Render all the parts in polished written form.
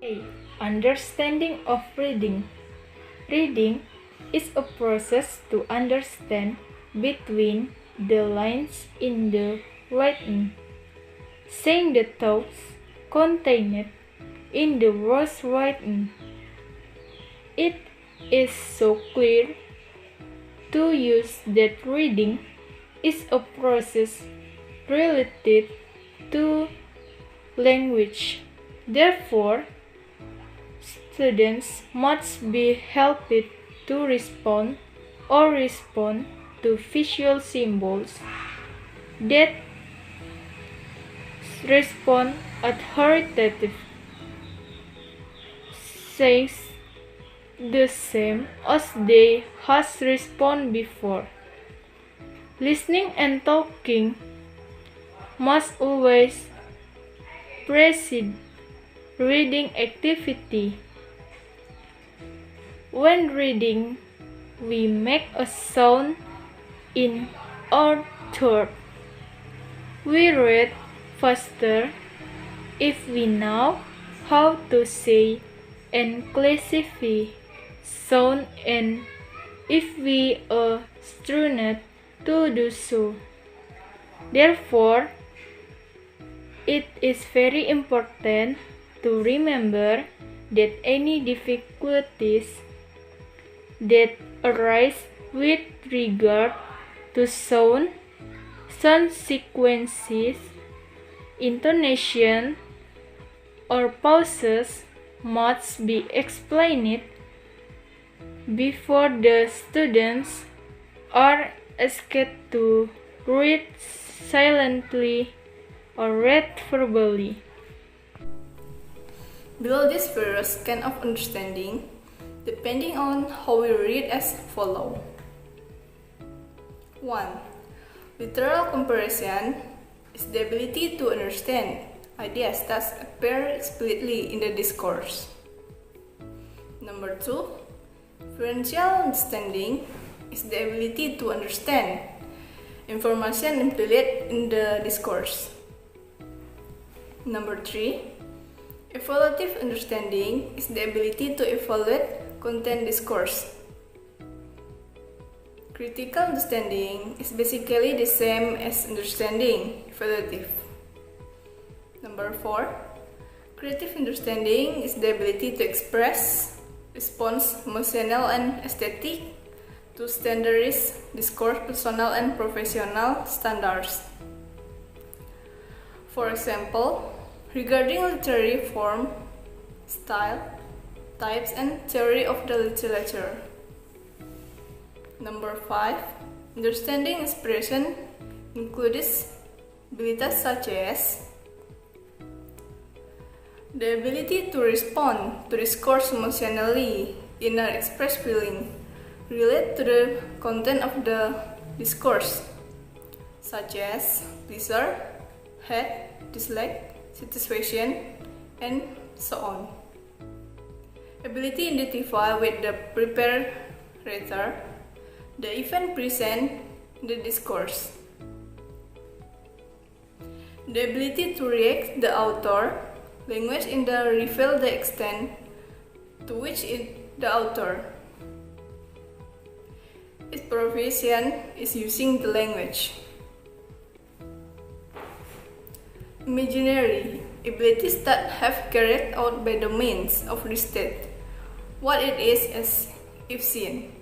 A. Understanding of reading. Reading is a process to understand between the lines in the writing, saying the thoughts contained in the words written. It is so clear to use that reading is a process related to language. Therefore, students must be helped to respond to visual symbols that respond authoritative, says the same as they has responded before. Listening and talking must always precede reading activity. When reading, we make a sound in our throat. We read faster if we know how to say and classify sound and if we are trained to do so. Therefore, it is very important to remember that any difficulties that arise with regard to sound sequences, intonation, or pauses must be explained before the students are asked to read silently or read verbally. Below this various kind of understanding, depending on how we read as follow. 1. Literal comparison is the ability to understand ideas that appear explicitly in the discourse. Number 2. Differential understanding is the ability to understand information implied in the discourse. Number 3. Evaluative understanding is the ability to evaluate content discourse. Critical understanding is basically the same as understanding, evaluative. Number 4. Creative understanding is the ability to express, response, emotional and aesthetic to standardized discourse, personal and professional standards. For example, regarding literary form, style, types and theory of the literature. Number 5. Understanding expression includes abilities such as the ability to respond to discourse emotionally in an expressed feeling relate to the content of the discourse, such as pleasure, hate, dislike, satisfaction, and so on. Ability to identify with the prepared writer the event present in the discourse. The ability to react the author language in the reveal the extent to which the author its proficient is using the language. Imaginary abilities that have carried out by the means of restate what it is as if seen,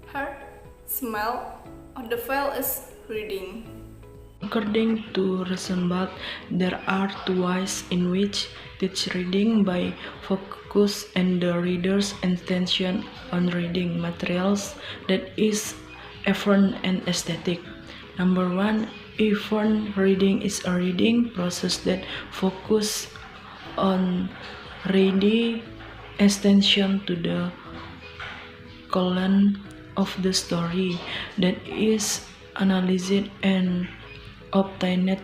heard, smell, or the file is reading. According to Rosenblatt, there are two ways in which teach reading by focus and the reader's attention on reading materials, that is, effortless and aesthetic. Number 1, effortless reading is a reading process that focuses on reading attention to the content of the story, that is analyzed and obtained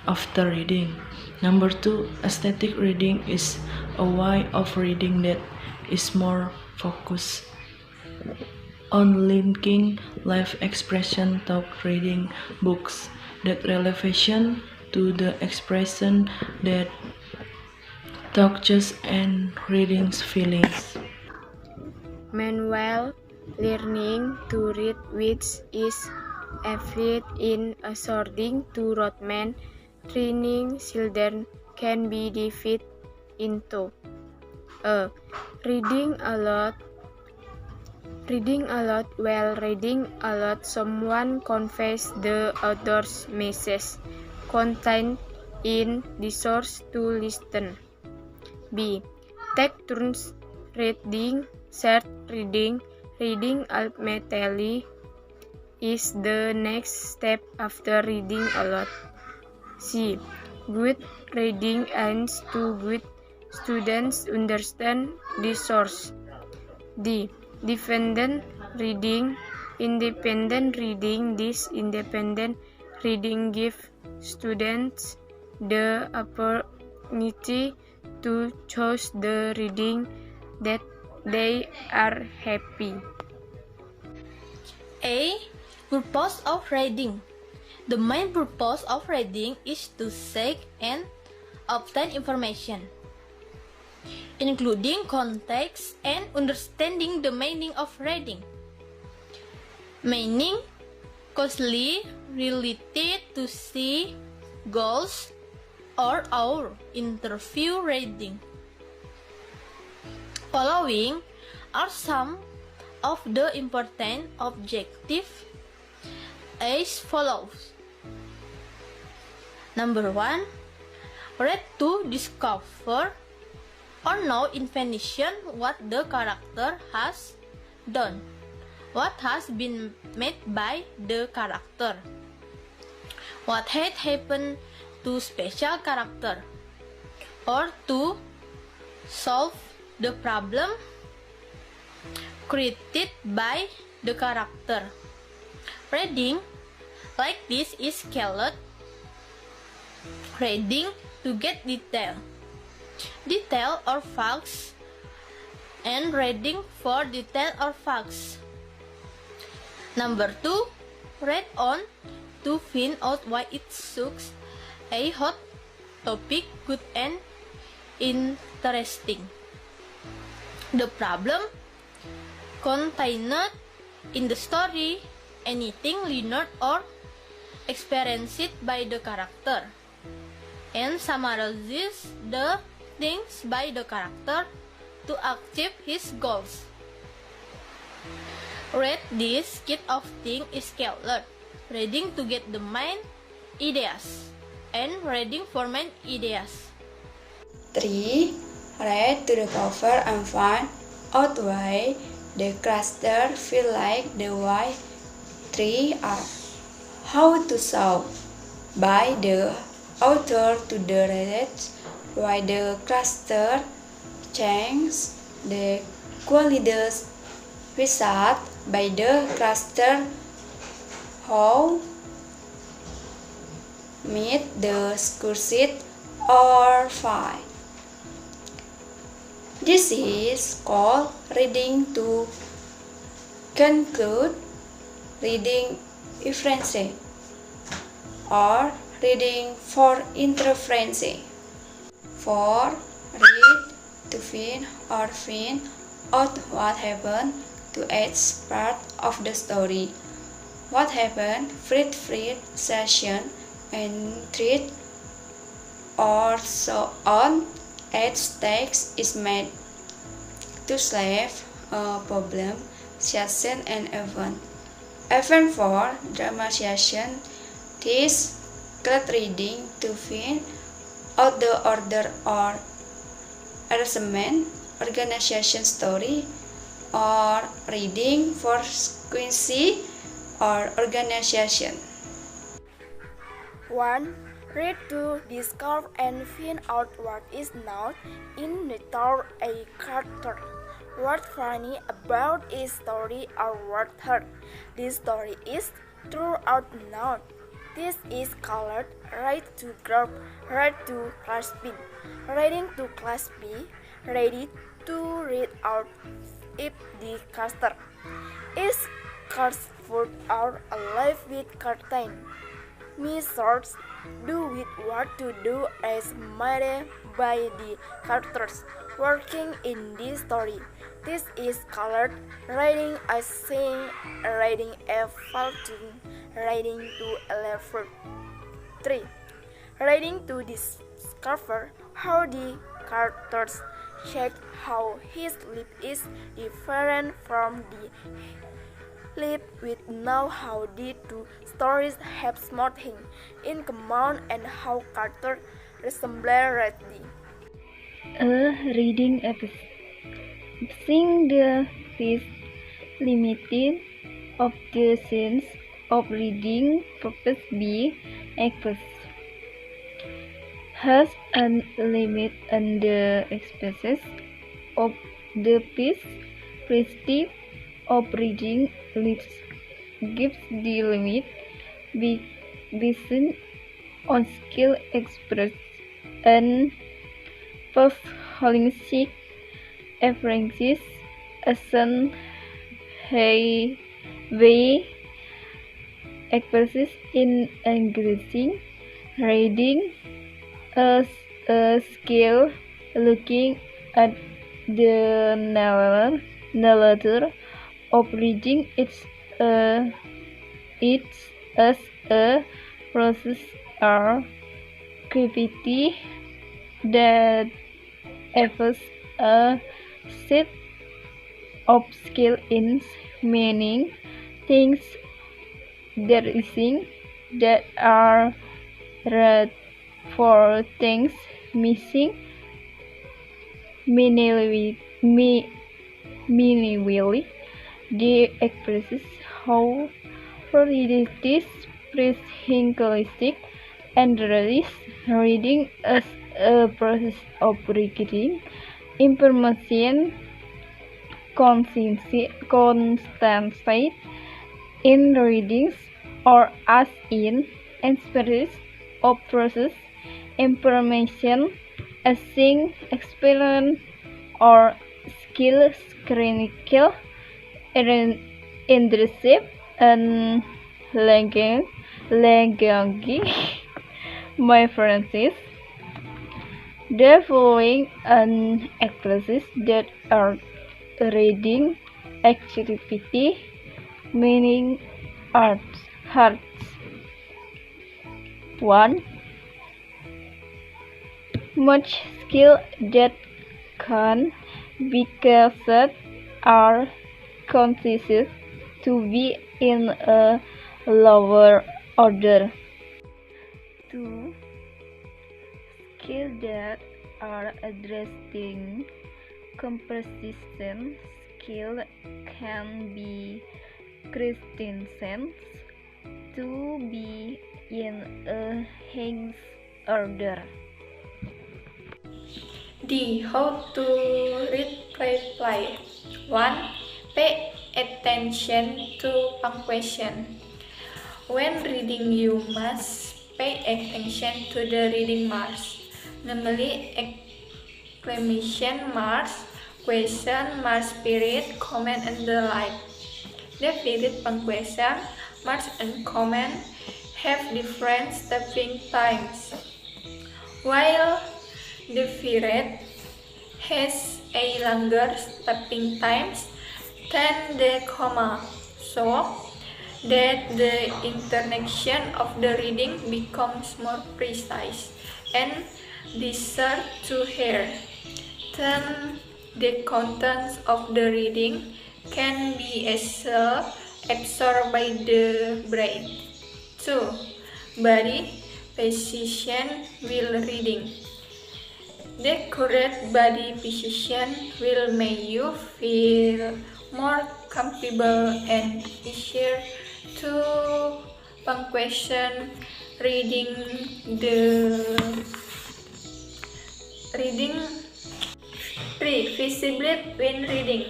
after reading. Number 2, aesthetic reading is a way of reading that is more focused on linking live expression to reading books that relevation to the expression that touches and reading feelings. Meanwhile, learning to read, which is applied in according to Rothman, training children can be divided into a. Reading aloud. Reading aloud. While reading aloud, someone conveys the author's message contained in the source to listen. B. Take turns reading. Shared reading. Reading ultimately is the next step after reading aloud. C. Good reading aims to good students understand the source. D. Dependent reading. Independent reading. This independent reading gives students the opportunity to choose the reading that they are happy. A. Purpose of reading. The main purpose of reading is to seek and obtain information, including context and understanding the meaning of reading. Meaning closely related to C goals or our interview reading. Following are some of the important objectives as follows. Number 1. Read to discover or know information what the character has done, what has been made by the character, what had happened to special character, or to solve the problem created by the character. Reading like this is called reading to get detail or facts, and reading for detail or facts. Number 2. Read on to find out why it sucks a hot topic good and interesting. The problem contained in the story, anything learned or experienced by the character, and summarizes the things by the character to achieve his goals. Read this kind of thing is called reading to get the main ideas and reading for main ideas. 3. Read to the cover and find out why the characters feel like the way 3 are. How to solve by the author to the reader why the character change the qualities without by the character how meet the succeed or fail. This is called reading to conclude, reading inference, or reading for inference. 4. Read to find or find out what happened to each part of the story. What happened, freed session, and treat, or so on. Each text is made to solve a problem, session, and event. Event 4. Drama session. This class reading to find out the order or arrangement, organization story, or reading for sequence or organization. 1. Read to discover and find out what is not in the thought a character. What funny about a story or what hurt. This story is throughout known. This is called read to group, read to class B. Reading to class B, ready to read out if the character is careful or alive with curtain. Missorts do with what to do as made by the characters working in this story. This is called writing a scene, writing a faulting, writing to elaborate. 3. Writing to discover how the characters check how his lip is different from the lip with know how the two stories have something in common and how characters resemble greatly. A reading episode. Seeing the piece limited of the sense of reading purpose B equals has a limit on the expresses of the piece prescriptive of reading lists gives the limit based on skill expressed and post-holistic references as an way expresses in engaging reading as a skill looking at the narrator of reading it's as a process or activity that involves a set of skill in meaning things that are read for things missing meaningfully the expresses how priorities prerequisite and release reading as a process of getting information constantly in readings or as in experience of process information as in experience or skill critical intrusive and language my Francis. The following an expresses that are reading activity meaning arts hearts. 1. Much skill that can be classed are considered to be in a lower order. 2. Skills that are addressing composition skill can be christensen to be in a higher order. D. How to read play. 1. Pay attention to punctuation. When reading, you must pay attention to the reading marks, namely exclamation marks, question marks, period, comment, and the like. The period, punctuation marks, and comment have different stepping times, while the period has a longer stepping times than the comma, so that the intonation of the reading becomes more precise and easier to hear. Then the contents of the reading can be absorbed by the brain. 2. Body position while reading. The correct body position will make you feel more comfortable and easier to punctuation reading. 3. Visibility when reading.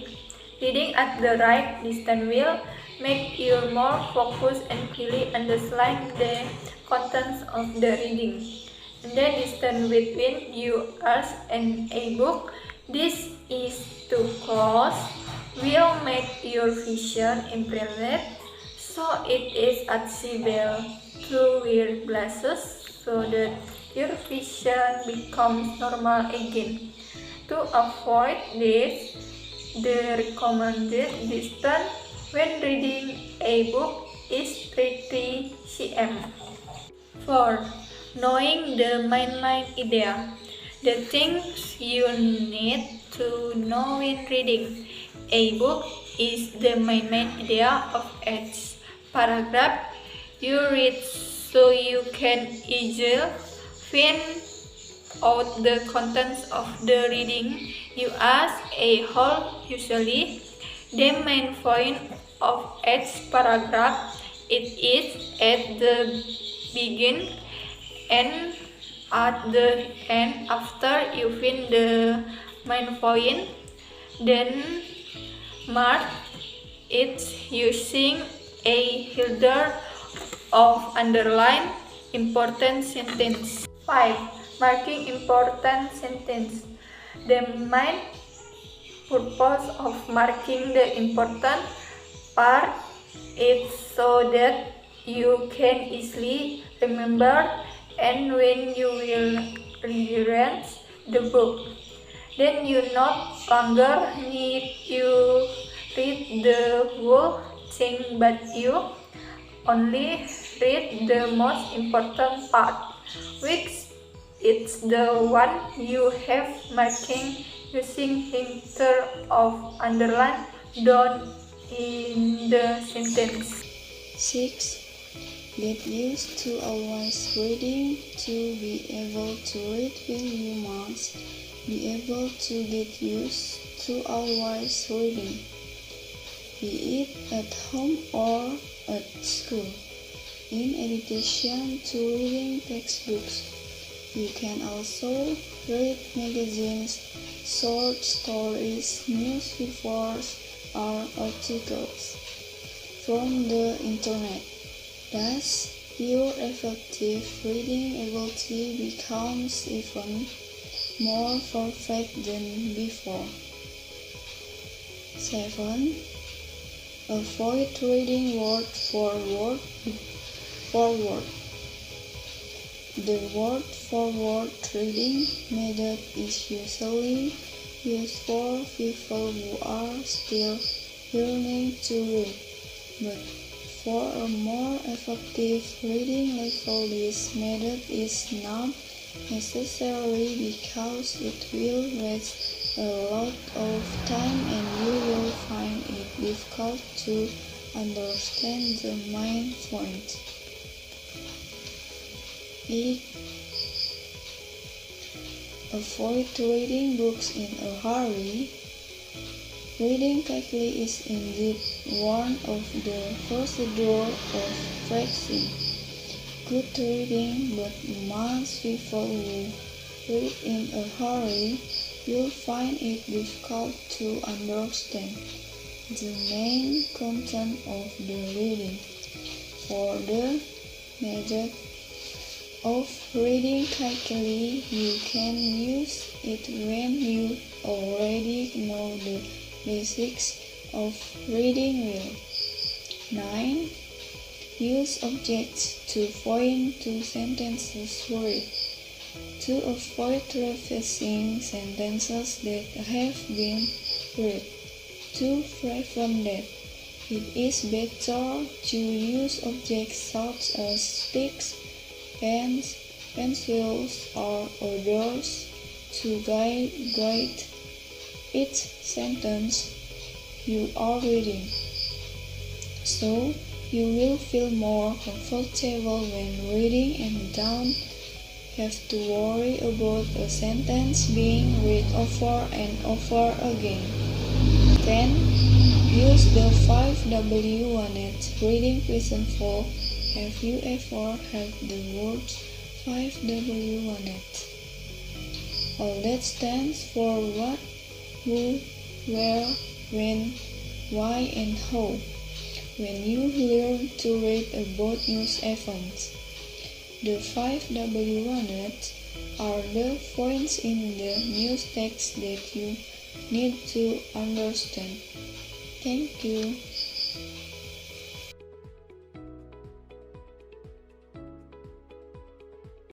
Reading at the right distance will make you more focused and clearly understand the contents of the reading. And the distance between you and a book, this is too close, will make your vision impaired, so it is advisable to wear glasses so that your vision becomes normal again. To avoid this, the recommended distance when reading a book is 30 cm. 4. Knowing the mainline idea. The things you need to know when reading a book is the main idea of each paragraph you read, so you can easily find out the contents of the reading you as a whole. Usually, the main point of each paragraph it is at the beginning and at the end. After you find the main point, then mark it using a header of underline important sentence. 5. Marking important sentence. The main purpose of marking the important part is so that you can easily remember and when you will reread the book, then you no longer need to read the whole thing, but you only read the most important part, which is the one you have marking using header of underline down in the sentence. 6. Get used to always reading. To be able to read well, you must be able to get used to always reading, be it at home or at school. In addition to reading textbooks, you can also read magazines, short stories, newspapers, or articles from the internet. Thus, your effective reading ability becomes even more perfect than before. 7. Avoid reading word for word. The word for word reading method is usually used for people who are still learning to read, but for a more effective reading level, this method is not necessary because it will waste a lot of time and you will find it difficult to understand the main point. 8. Avoid reading books in a hurry. Reading quickly is indeed one of the procedures of practicing good reading, but most people who read in a hurry will find it difficult to understand the main content of the reading. For the method of reading quickly, you can use it when you already know the basics of reading well. 9. Use objects to point to sentences read. To avoid repeating sentences that have been read. To prevent that, it is better to use objects such as sticks, pens, pencils, or others to guide each sentence you are reading, so you will feel more comfortable when reading and don't have to worry about a sentence being read over and over again. 10. Use the 5W1H reading principle. Have you ever heard the words 5W1H? All that stands for what, who, where, when, why, and how. When you learn to read about news events, the 5W1H are the points in the news text that you need to understand. Thank you.